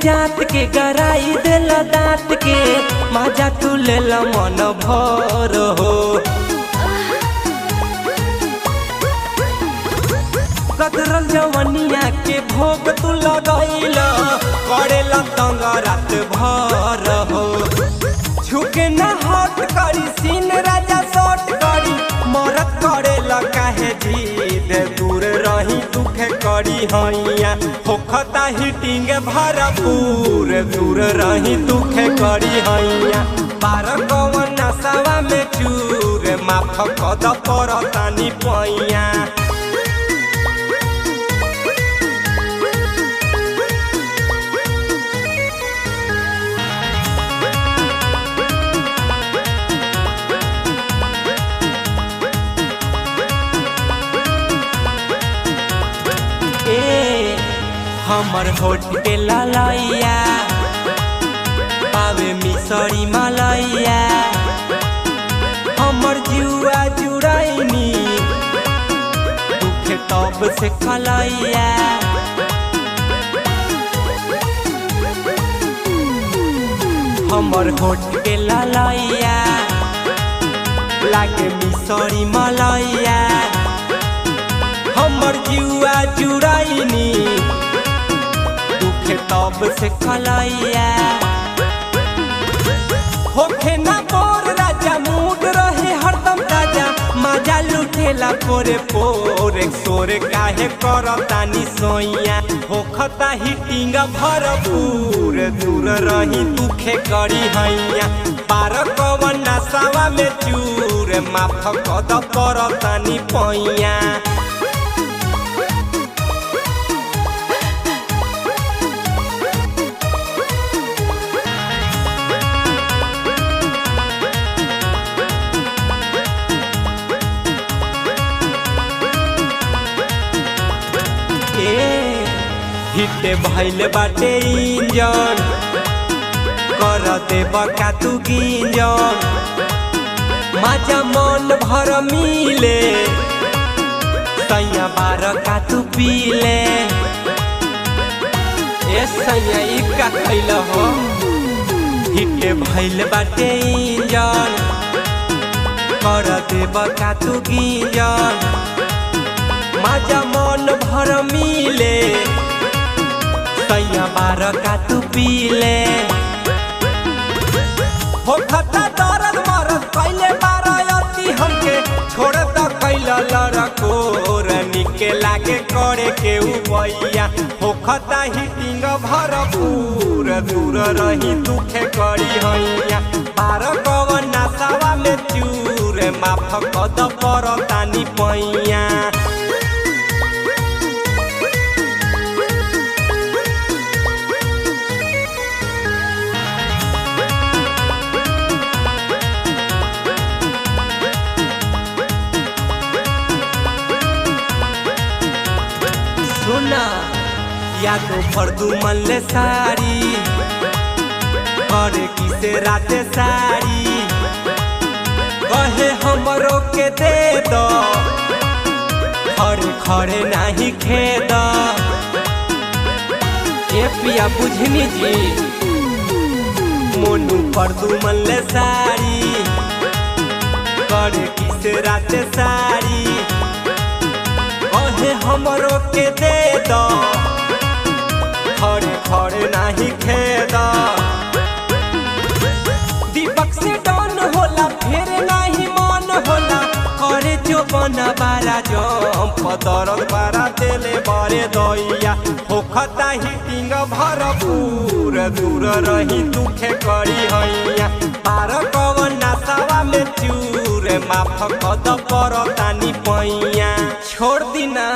जात के गराई देला दांत के मजा तू लेला मन भर हो। कदरल जवनिया के भोग तू लगैला करेला तंग रात भर हो। झुके न हट करी सीन राजा शॉर्ट करी मरत करेला काहे जीद दूर रही दुखे करी हैया होखता हिटिंग भरपूर दूर रही दुखे करी हैया। बार कवन नशवा में चूर माफ कद परतानी पैया। हमर होठ के ललैया पावे मिसरी मलैया हमर जुआ जुड़ैनी दुखे तब से खलैया। हमर होठ के ललैया लागे मिसरी मलैया हमर जुआ जुड़ैनी तब से खलैया। होखे ना बोर राजा मूड रहे हरदम ताजा मजा लुटेला पोरे पोरे सोरे काहे करतानी सोइया। होखता हिटिंग भरपूर दूर रही दुखे करी हैया। पार कवन नशवा में चूर माफ कद परतानी पैया। हिटे भइल बाटे इंजन कर देब का तू गिंजन मजा मन भर मिले सैया बार का तू पीले। ए सैया ई का खैल हो। हिटे भइल बाटे इंजन कर देब का तू गिंजन मजा मन भर मिले सैया बार का तू पीले। होखता दर्द मरद कैले बारायती हमके छोड़ द कैला लड़कोर निके लागे करे के उपैया। होखता हिटिंग भरपूर दूर रही दुखे करी हैया। बार कवन नशवा में चूर माफ कद परतानी पैया। सुना या तो फर्दू मन ले साड़ी करे किसे राते साड़ी कहे हमरो के दे दो खड़े खड़े नहीं खेद। ए पिया बुझनी जी मोनू फर्दू मन ले साड़ी करे किसे राते साड़ी कहे हमरो के दे दो खड़े खड़े नहीं खेद। दीपक से डन होला फिर नहीं मन होला करे जो बना बारा जंप दर्द बारा देले बारे दैया। होखता हिटिंग भरपूर दूर रही दुखे करी हैया। पार कवन नशवा में चूर माफ कद परतानी पैया। छोड़ दी ना।